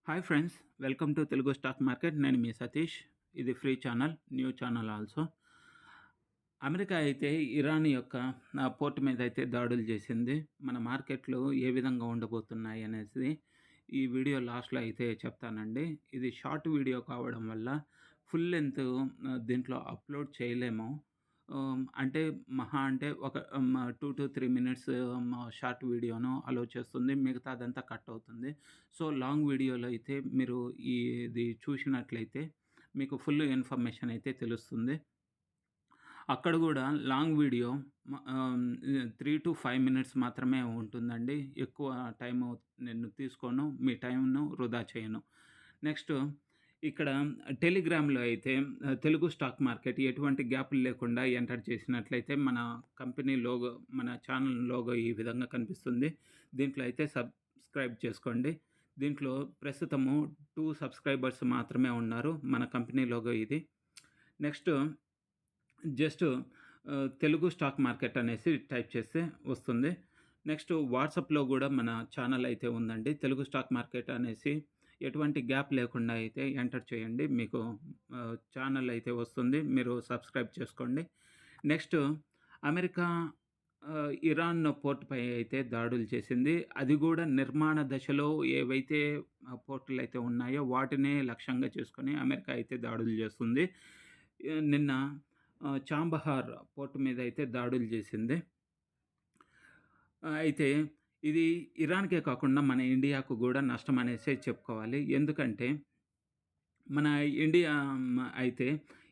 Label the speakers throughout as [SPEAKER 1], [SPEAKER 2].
[SPEAKER 1] Hi friends, welcome to Telugu stock market. నేను మీ సతీష్. ఇది free channel, new channel also. America అయితే Iran యొక్క port మీద అయితే దాడులు చేసింది. మన మార్కెట్లు ఏ విధంగా ఉండబోతున్నాయి అనేసి ఈ వీడియో లాస్ట్‌లో అయితే చెప్తానండి. ఇది షార్ట్ వీడియో కావడం వల్ల ఫుల్ లెంత్ దీంట్లో అప్‌లోడ్ చేయలేము. అంటే మహా అంటే ఒక 2-3 మినిట్స్ షార్ట్ వీడియోను అలో చేస్తుంది. మిగతాదంతా కట్ అవుతుంది. సో, లాంగ్ వీడియోలో అయితే మీరు ఇది చూసినట్లయితే మీకు ఫుల్ ఇన్ఫర్మేషన్ అయితే తెలుస్తుంది. అక్కడ గూడా లాంగ్ వీడియో 3-5 మినిట్స్ మాత్రమే ఉంటుందండి. ఎక్కువ టైము నేను తీసుకోను. మీ టైంను వృధా చేయను. నెక్స్ట్ ఇక్కడ టెలిగ్రామ్‌లో అయితే తెలుగు స్టాక్ మార్కెట్ ఎటువంటి గ్యాపులు లేకుండా ఎంటర్ చేసినట్లయితే మన కంపెనీ లోగో, మన ఛానల్ లోగో ఈ విధంగా కనిపిస్తుంది. దీంట్లో అయితే సబ్స్క్రైబ్ చేసుకోండి. దీంట్లో ప్రస్తుతము 2 సబ్స్క్రైబర్స్ మాత్రమే ఉన్నారు. మన కంపెనీ లోగో ఇది. Next just Telugu stock market అనేసి టైప్ చేస్తే వస్తుంది. నెక్స్ట్ వాట్సాప్‌లో గూడా మన ఛానల్ అయితే ఉందండి. తెలుగు స్టాక్ మార్కెట్ అనేసి ఎటువంటి గ్యాప్ లేకుండా అయితే ఎంటర్ చేయండి. మీకు ఛానల్ అయితే వస్తుంది. మీరు సబ్స్క్రైబ్ చేసుకోండి. నెక్స్ట్ అమెరికా ఇరాన్ పోర్ట్‌పై అయితే దాడులు చేసింది. అది గూడా నిర్మాణ దశలో ఏవైతే పోర్టులైతే ఉన్నాయో వాటినే లక్ష్యంగా చేసుకొని అమెరికా అయితే దాడులు చేస్తుంది. నిన్న చాంబహార్ పోర్ట్ మీద అయితే దాడులు చేసింది. అయితే ఇది ఇరాన్‌కే కాకుండా మన ఇండియాకు గూడా నష్టం అనేసే చెప్పుకోవాలి. ఎందుకంటే మన ఇండియా అయితే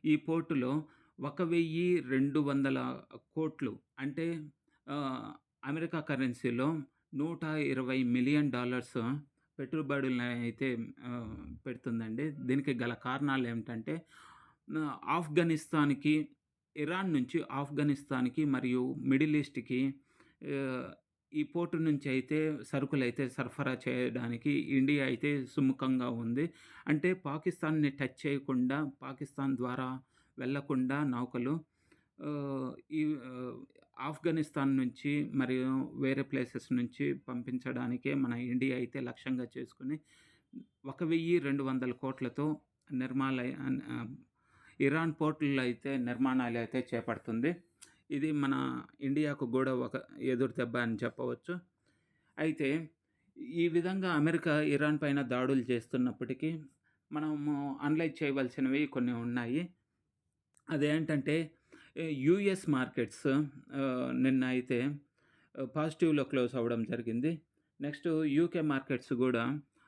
[SPEAKER 1] ఈ పోర్టులో 1,200,00,00,000 అంటే అమెరికా కరెన్సీలో $120,000,000 పెట్టుబడులనైతే పెడుతుందండి. దీనికి గల కారణాలేమిటంటే ఆఫ్ఘనిస్తాన్‌కి, ఇరాన్ నుంచి ఆఫ్ఘనిస్తాన్‌కి మరియు మిడిల్ ఈస్ట్‌కి ఆహ్, ఈ పోర్ట్ నుంచి అయితే సరుకులైతే సరఫరా చేయడానికి ఇండియా అయితే సుముఖంగా ఉంది. అంటే పాకిస్తాన్‌ని టచ్ చేయకుండా, పాకిస్తాన్ ద్వారా వెళ్ళకుండా నౌకలు ఆహ్, ఈ ఆహ్, ఆఫ్ఘనిస్తాన్ నుంచి మరియు వేరే ప్లేసెస్ నుంచి పంపించడానికే మన ఇండియా అయితే లక్ష్యంగా చేసుకొని 1,200,00,00,000తో నిర్మాలయ ఇరాన్ పోర్టుల్లో అయితే నిర్మాణాలైతే చేపడుతుంది. ఇది మన ఇండియాకు గూడా ఒక ఎదురు దెబ్బ అని చెప్పవచ్చు. అయితే ఈ విధంగా అమెరికా ఇరాన్ పైన దాడులు చేస్తున్నప్పటికీ మనము అనలైజ్ చేయవలసినవి కొన్ని ఉన్నాయి. అదేంటంటే యూఎస్ మార్కెట్స్ నిన్న అయితే పాజిటివ్‌లో క్లోజ్ అవ్వడం జరిగింది. నెక్స్ట్ యూకే మార్కెట్స్ గూడా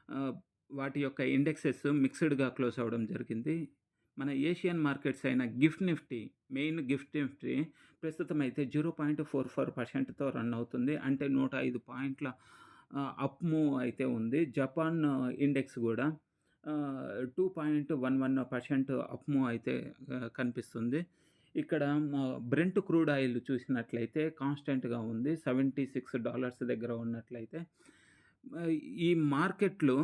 [SPEAKER 1] ఆహ్, వాటి యొక్క ఇండెక్సెస్ మిక్స్‌డ్‌గా క్లోజ్ అవ్వడం జరిగింది. మన ఏషియన్ మార్కెట్స్ అయిన గిఫ్ట్ నిఫ్టీ ప్రస్తుతం అయితే 0.44%తో రన్ అవుతుంది. అంటే 105 పాయింట్ల అప్ మూవ్ అయితే ఉంది. జపాన్ ఇండెక్స్ గూడా 2.11% అప్ మూవ్ అయితే కనిపిస్తుంది. ఇక్కడ బ్రెంట్ క్రూడ్ ఆయిల్ చూసినట్లయితే కాన్స్టెంట్‌గా ఉంది. $76 దగ్గర ఉన్నట్లయితే ఈ మార్కెట్లు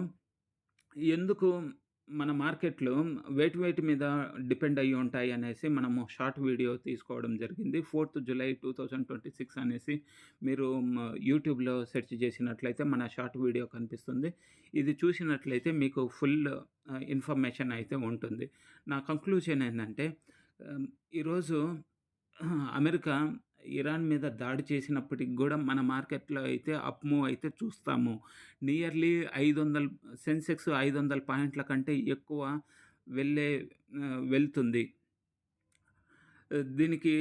[SPEAKER 1] ఎందుకు మన మార్కెట్లు వేటి మీద డిపెండ్ అయ్యి ఉంటాయి అనేసి మనము షార్ట్ వీడియో తీసుకోవడం జరిగింది. 4థ్ జులై 2026 అనేసి మీరు యూట్యూబ్‌లో సెర్చ్ చేసినట్లయితే మన షార్ట్ వీడియో కనిపిస్తుంది. ఇది చూసినట్లయితే మీకు ఫుల్ ఇన్ఫర్మేషన్ అయితే ఉంటుంది. నా కంక్లూజన్ ఏందంటే ఈరోజు అమెరికా ఇరాన్ మీద దాడి చేసినప్పటికి గూడా మన మార్కెట్‌లో అయితే అప్ మూవ్ అయితే చూస్తాము. నియర్లీ 500 సెన్సెక్స్ 500 పాయింట్ల కంటే ఎక్కువ వెళ్ళే వెళ్తుంది. దీనికి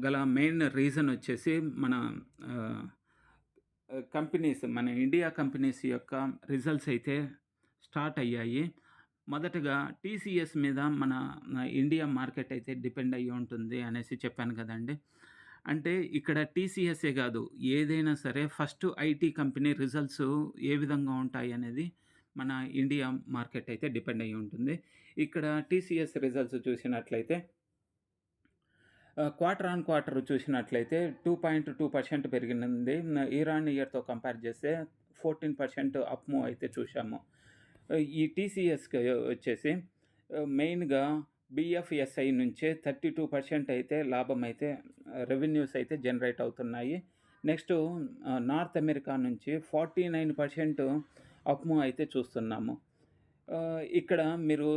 [SPEAKER 1] గల మెయిన్ రీజన్ వచ్చేసి మన ఆహ్, మన ఇండియా కంపెనీస్ యొక్క రిజల్ట్స్ అయితే స్టార్ట్ అయ్యాయి. మొదటగా టీసీఎస్ మీద మన ఇండియా మార్కెట్ అయితే డిపెండ్ అయ్యి ఉంటుంది అనేసి చెప్పాను కదండీ! అంటే ఇక్కడ టీసీఎస్సే గాదు, ఏదైనా సరే ఫస్ట్ ఐటీ కంపెనీ రిజల్ట్స్ ఏ విధంగా ఉంటాయనేది మన ఇండియా మార్కెట్ అయితే డిపెండ్ అయ్యి ఉంటుంది. ఇక్కడ టీసీఎస్ రిజల్ట్స్ చూసినట్లయితే క్వార్టర్ ఆన్ క్వార్టర్ చూసినట్లయితే 2.2% పెరిగినంది. ఇయర్ ఆన్ ఇయర్‌తో కంపేర్ చేస్తే 14% అప్ మూవ్ అయితే చూశాము. ఈ టీసీఎస్‌కి వచ్చేసి మెయిన్‌గా బీఎఫ్ఎస్ఐ నుంచే 32% అయితే లాభం అయితే రెవెన్యూస్ అయితే జనరేట్ అవుతున్నాయి. నెక్స్ట్ నార్త్ అమెరికా నుంచి 49% అప్ మూవ్ అయితే చూస్తున్నాము. ఇక్కడ మీరు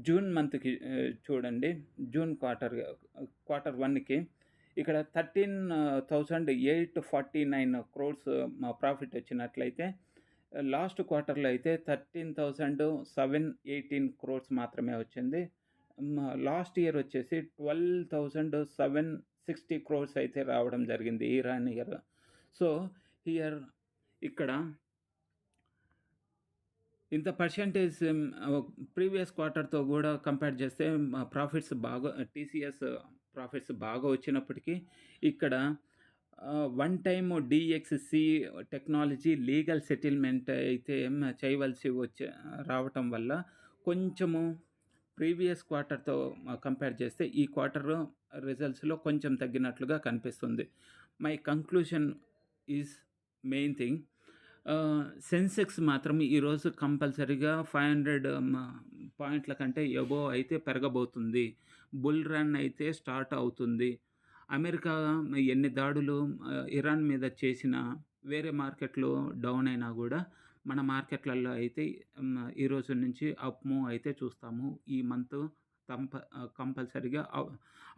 [SPEAKER 1] జూన్ మంత్‌కి చూడండి. జూన్ క్వార్టర్ 1కి ఇక్కడ 13,849 క్రోర్స్ ప్రాఫిట్ వచ్చినట్లయితే, లాస్ట్ క్వార్టర్‌లో అయితే 13,718 క్రోర్స్ మాత్రమే వచ్చింది. లాస్ట్ ఇయర్ వచ్చేసి 12,760 క్రోర్స్ అయితే రావడం జరిగింది year on year. So, here ఇక్కడ ఇంత పర్సెంటేజ్ ప్రీవియస్ క్వార్టర్‌తో గూడా కంపేర్ చేస్తే టీసీఎస్ ప్రాఫిట్స్ బాగా వచ్చినప్పటికీ, ఇక్కడ one time DXC technology legal settlement అయితే చేయవలసి రావటం వల్ల కొంచెము ప్రీవియస్ క్వార్టర్‌తో కంపేర్ చేస్తే ఈ క్వార్టర్ రిజల్ట్స్‌లో కొంచెం తగ్గినట్లుగా కనిపిస్తుంది. My conclusion is main thing. Sensex మాత్రం ఈరోజు కంపల్సరీగా 500 పాయింట్ల కంటే అబోవ్ అయితే పెరగబోతుంది. బుల్ రన్ అయితే స్టార్ట్ అవుతుంది. అమెరికా ఎన్ని దాడులు ఇరాన్ మీద చేసినా, వేరే మార్కెట్‌లో డౌన్ అయినా గూడా, మన మార్కెట్‌లలో అయితే ఈ రోజు నుంచి అప్ మూవ్ అయితే చూస్తాము. ఈ మంత్ కంపల్సరీగా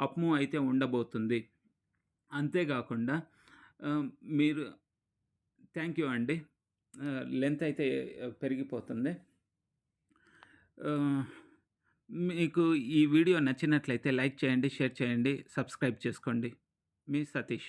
[SPEAKER 1] అప్ మూవ్ అయితే ఉండబోతుంది. అంతే గాకుండా మీరు థ్యాంక్ యూ అండి. లెంత్ అయితే పెరిగిపోతుంది. మీకు ఈ వీడియో నచ్చినట్లయితే లైక్ చేయండి, షేర్ చేయండి, సబ్స్క్రైబ్ చేసుకోండి. మీ సతీష్.